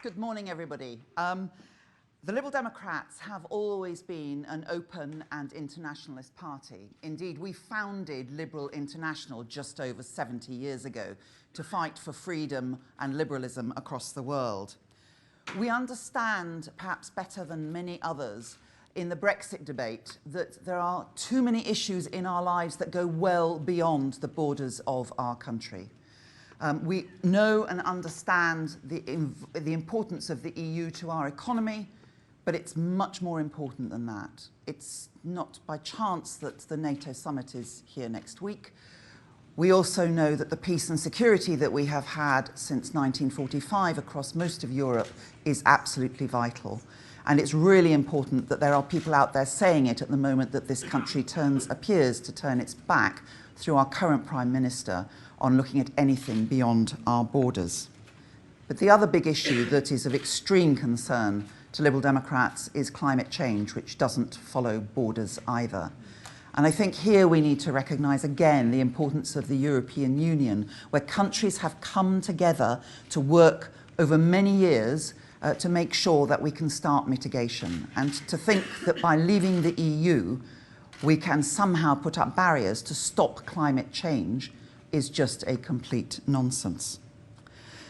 Good morning, everybody. The Liberal Democrats have always been an open and internationalist party. Indeed, we founded Liberal International just over 70 years ago to fight for freedom and liberalism across the world. We understand, perhaps better than many others, in the Brexit debate that there are too many issues in our lives that go well beyond the borders of our country. We know and understand the importance of the EU to our economy, but it's much more important than that. It's not by chance that the NATO summit is here next week. We also know that the peace and security that we have had since 1945 across most of Europe is absolutely vital. And it's really important that there are people out there saying it at the moment that this country appears to turn its back through our current Prime Minister on looking at anything beyond our borders. But the other big issue that is of extreme concern to Liberal Democrats is climate change, which doesn't follow borders either. And I think here we need to recognise again the importance of the European Union, where countries have come together to work over many years to make sure that we can start mitigation. And to think that by leaving the EU, we can somehow put up barriers to stop climate change is just a complete nonsense.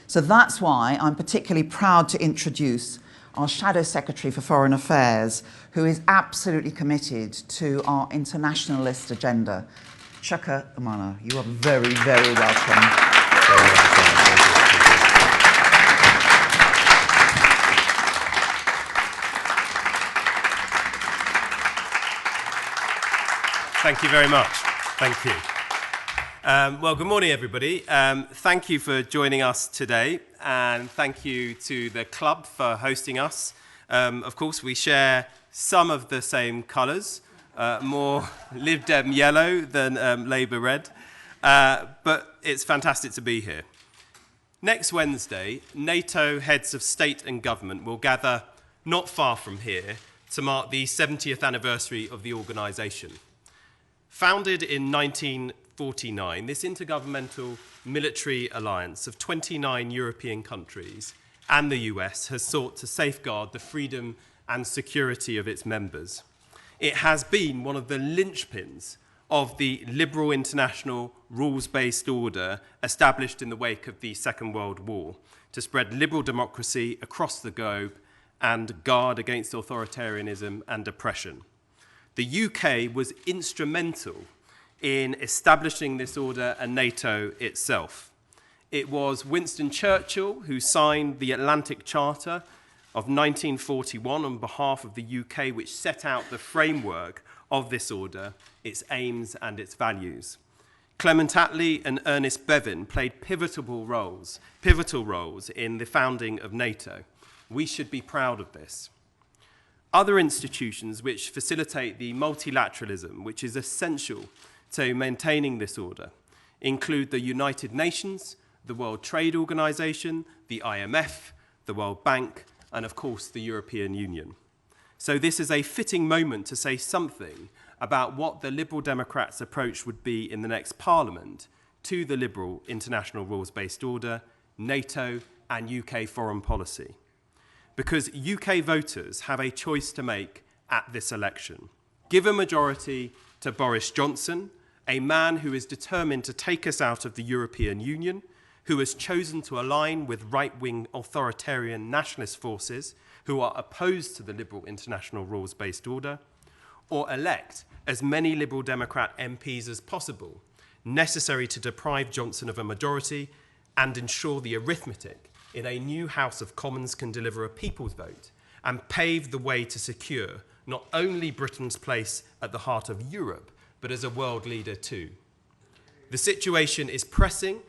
So that's why I'm particularly proud to introduce our Shadow Secretary for Foreign Affairs, who is absolutely committed to our internationalist agenda. Chuka Umunna, you are very, very welcome. Thank you very much. Thank you. Well, good morning, everybody. Thank you for joining us today, and thank you to the club for hosting us. Of course, we share some of the same colours, more Lib Dem yellow than Labour red, but it's fantastic to be here. Next Wednesday, NATO heads of state and government will gather not far from here to mark the 70th anniversary of the organisation. Founded in 1949, this intergovernmental military alliance of 29 European countries and the US has sought to safeguard the freedom and security of its members. It has been one of the linchpins of the liberal international rules-based order established in the wake of the Second World War to spread liberal democracy across the globe and guard against authoritarianism and oppression. The UK was instrumental in establishing this order and NATO itself. It was Winston Churchill who signed the Atlantic Charter of 1941 on behalf of the UK, which set out the framework of this order, its aims and its values. Clement Attlee and Ernest Bevin played pivotal roles in the founding of NATO. We should be proud of this. Other institutions which facilitate the multilateralism which is essential to maintaining this order include the United Nations, the World Trade Organization, the IMF, the World Bank, and of course the European Union. So this is a fitting moment to say something about what the Liberal Democrats' approach would be in the next Parliament to the liberal international rules-based order, NATO, and UK foreign policy. Because UK voters have a choice to make at this election. Give a majority to Boris Johnson, a man who is determined to take us out of the European Union, who has chosen to align with right-wing authoritarian nationalist forces who are opposed to the liberal international rules-based order, or elect as many Liberal Democrat MPs as possible, necessary to deprive Johnson of a majority and ensure the arithmetic in a new House of Commons can deliver a people's vote and pave the way to secure not only Britain's place at the heart of Europe, but as a world leader too. The situation is pressing,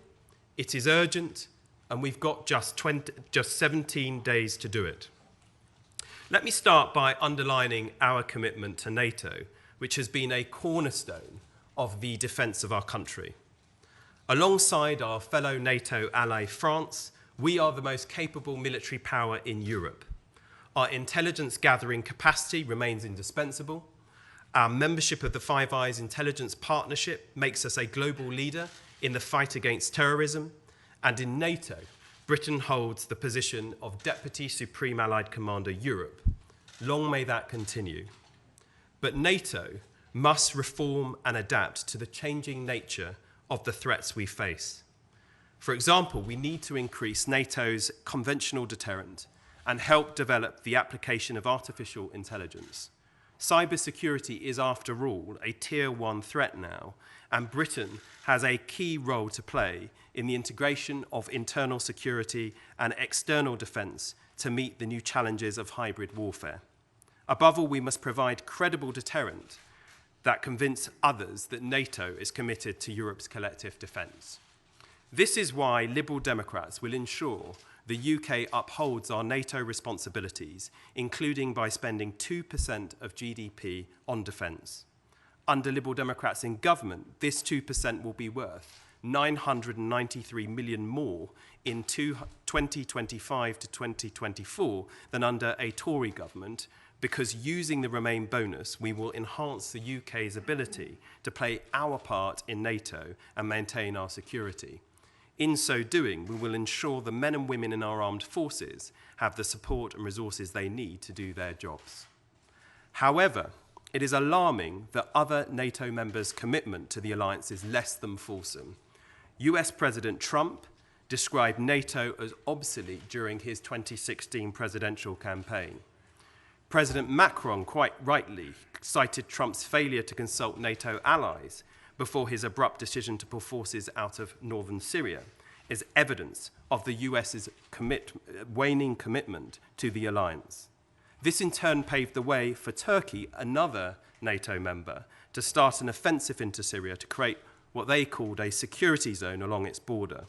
it is urgent, and we've got just 17 days to do it. Let me start by underlining our commitment to NATO, which has been a cornerstone of the defence of our country. Alongside our fellow NATO ally France, we are the most capable military power in Europe. Our intelligence gathering capacity remains indispensable. Our membership of the Five Eyes Intelligence Partnership makes us a global leader in the fight against terrorism. And in NATO, Britain holds the position of Deputy Supreme Allied Commander Europe. Long may that continue. But NATO must reform and adapt to the changing nature of the threats we face. For example, we need to increase NATO's conventional deterrent and help develop the application of artificial intelligence. Cybersecurity is, after all, a Tier 1 threat now, and Britain has a key role to play in the integration of internal security and external defence to meet the new challenges of hybrid warfare. Above all, we must provide credible deterrent that convince others that NATO is committed to Europe's collective defence. This is why Liberal Democrats will ensure the UK upholds our NATO responsibilities, including by spending 2% of GDP on defence. Under Liberal Democrats in government, this 2% will be worth 993 million more in 2025 to 2024 than under a Tory government, because using the Remain bonus, we will enhance the UK's ability to play our part in NATO and maintain our security. In so doing, we will ensure the men and women in our armed forces have the support and resources they need to do their jobs. However, it is alarming that other NATO members' commitment to the alliance is less than fulsome. US President Trump described NATO as obsolete during his 2016 presidential campaign. President Macron, quite rightly, cited Trump's failure to consult NATO allies before his abrupt decision to pull forces out of northern Syria as evidence of the US's waning commitment to the alliance. This in turn paved the way for Turkey, another NATO member, to start an offensive into Syria to create what they called a security zone along its border.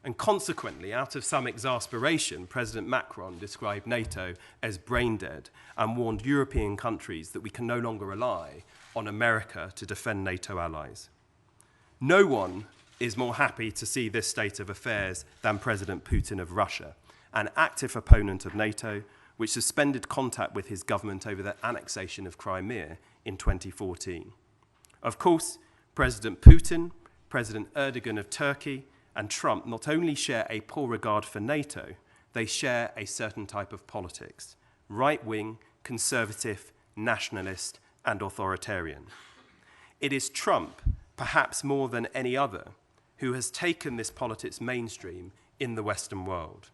And consequently, out of some exasperation, President Macron described NATO as brain dead and warned European countries that we can no longer rely on America to defend NATO allies. No one is more happy to see this state of affairs than President Putin of Russia, an active opponent of NATO, which suspended contact with his government over the annexation of Crimea in 2014. Of course, President Putin, President Erdogan of Turkey, and Trump not only share a poor regard for NATO, they share a certain type of politics: right-wing, conservative, nationalist, and authoritarian. It is Trump, perhaps more than any other, who has taken this politics mainstream in the Western world.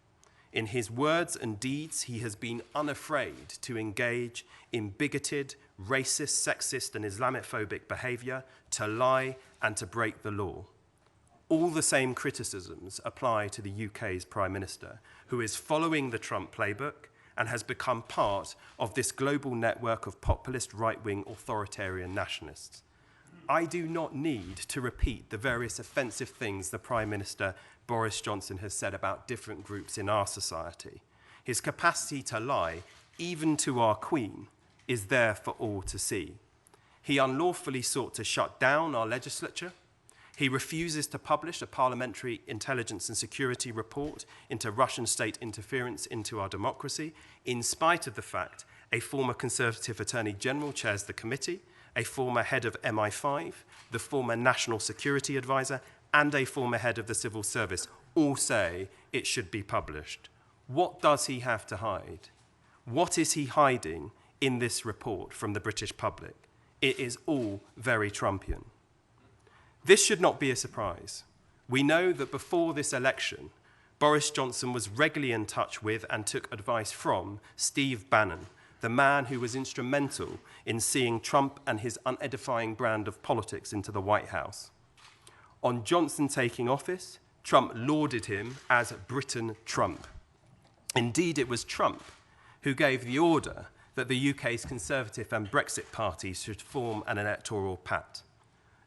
In his words and deeds, he has been unafraid to engage in bigoted, racist, sexist, and Islamophobic behaviour, to lie and to break the law. All the same criticisms apply to the UK's Prime Minister, who is following the Trump playbook and has become part of this global network of populist right-wing authoritarian nationalists. I do not need to repeat the various offensive things the Prime Minister Boris Johnson has said about different groups in our society. His capacity to lie, even to our Queen, is there for all to see. He unlawfully sought to shut down our legislature. He refuses to publish a parliamentary intelligence and security report into Russian state interference into our democracy, in spite of the fact a former Conservative Attorney General chairs the committee, a former head of MI5, the former National Security Advisor, and a former head of the Civil Service all say it should be published. What does he have to hide? What is he hiding in this report from the British public? It is all very Trumpian. This should not be a surprise. We know that before this election, Boris Johnson was regularly in touch with and took advice from Steve Bannon, the man who was instrumental in seeing Trump and his unedifying brand of politics into the White House. On Johnson taking office, Trump lauded him as Britain Trump. Indeed, it was Trump who gave the order that the UK's Conservative and Brexit parties should form an electoral pact.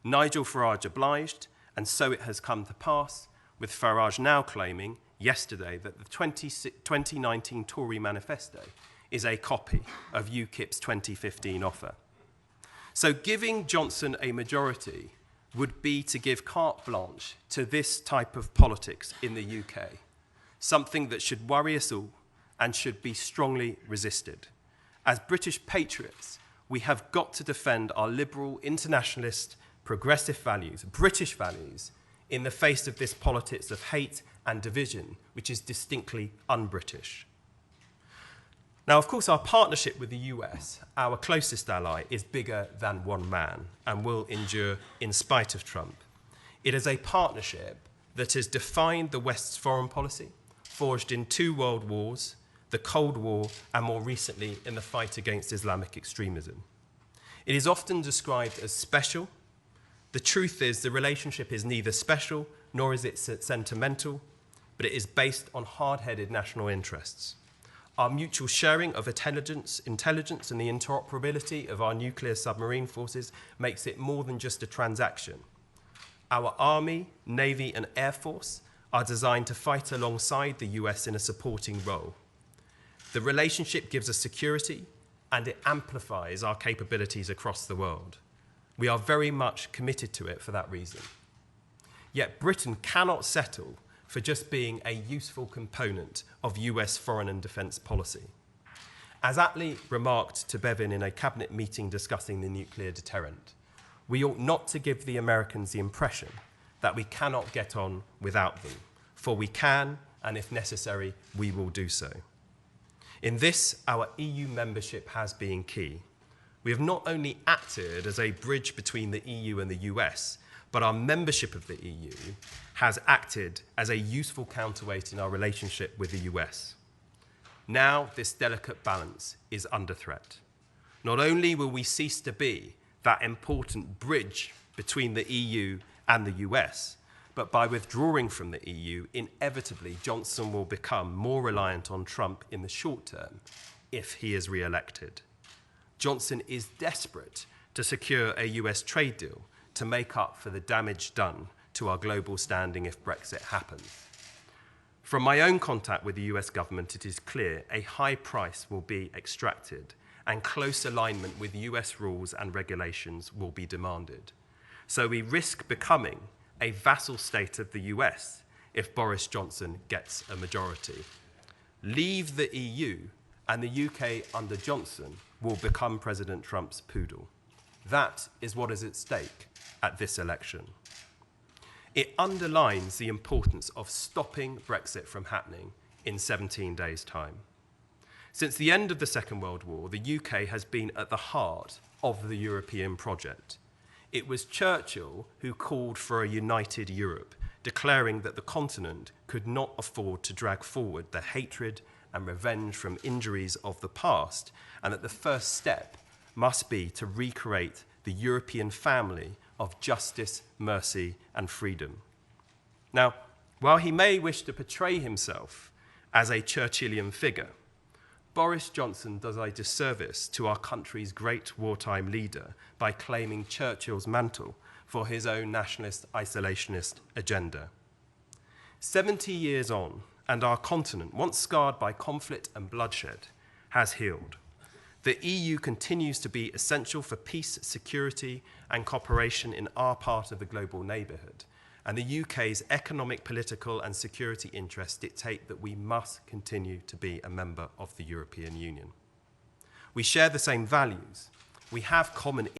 Nigel Farage obliged, and so it has come to pass, with Farage now claiming yesterday that the 2019 Tory manifesto is a copy of UKIP's 2015 offer. So giving Johnson a majority would be to give carte blanche to this type of politics in the UK, something that should worry us all and should be strongly resisted. As British patriots, we have got to defend our liberal, internationalist, progressive values, British values, in the face of this politics of hate and division, which is distinctly un-British. Now, of course, our partnership with the US, our closest ally, is bigger than one man and will endure in spite of Trump. It is a partnership that has defined the West's foreign policy, forged in 2 world wars, the Cold War, and more recently in the fight against Islamic extremism. It is often described as special. The truth is the relationship is neither special nor is it sentimental, but it is based on hard-headed national interests. Our mutual sharing of intelligence and the interoperability of our nuclear submarine forces makes it more than just a transaction. Our Army, Navy, and Air Force are designed to fight alongside the US in a supporting role. The relationship gives us security, and it amplifies our capabilities across the world. We are very much committed to it for that reason. Yet Britain cannot settle for just being a useful component of US foreign and defence policy. As Attlee remarked to Bevin in a cabinet meeting discussing the nuclear deterrent, we ought not to give the Americans the impression that we cannot get on without them, for we can, and if necessary, we will do so. In this, our EU membership has been key. We have not only acted as a bridge between the EU and the US, but our membership of the EU has acted as a useful counterweight in our relationship with the US. Now, this delicate balance is under threat. Not only will we cease to be that important bridge between the EU and the US, but by withdrawing from the EU, inevitably Johnson will become more reliant on Trump in the short term if he is re-elected. Johnson is desperate to secure a US trade deal to make up for the damage done to our global standing if Brexit happens. From my own contact with the US government, it is clear a high price will be extracted and close alignment with US rules and regulations will be demanded. So we risk becoming a vassal state of the US if Boris Johnson gets a majority. Leave the EU and the UK under Johnson will become President Trump's poodle. That is what is at stake at this election. It underlines the importance of stopping Brexit from happening in 17 days' time. Since the end of the Second World War, the UK has been at the heart of the European project. It was Churchill who called for a united Europe, declaring that the continent could not afford to drag forward the hatred and revenge from injuries of the past, and that the first step must be to recreate the European family of justice, mercy, and freedom. Now, while he may wish to portray himself as a Churchillian figure, Boris Johnson does a disservice to our country's great wartime leader by claiming Churchill's mantle for his own nationalist, isolationist agenda. 70 years on, and our continent, once scarred by conflict and bloodshed, has healed. The EU continues to be essential for peace, security, and cooperation in our part of the global neighbourhood. And the UK's economic, political, and security interests dictate that we must continue to be a member of the European Union. We share the same values. We have common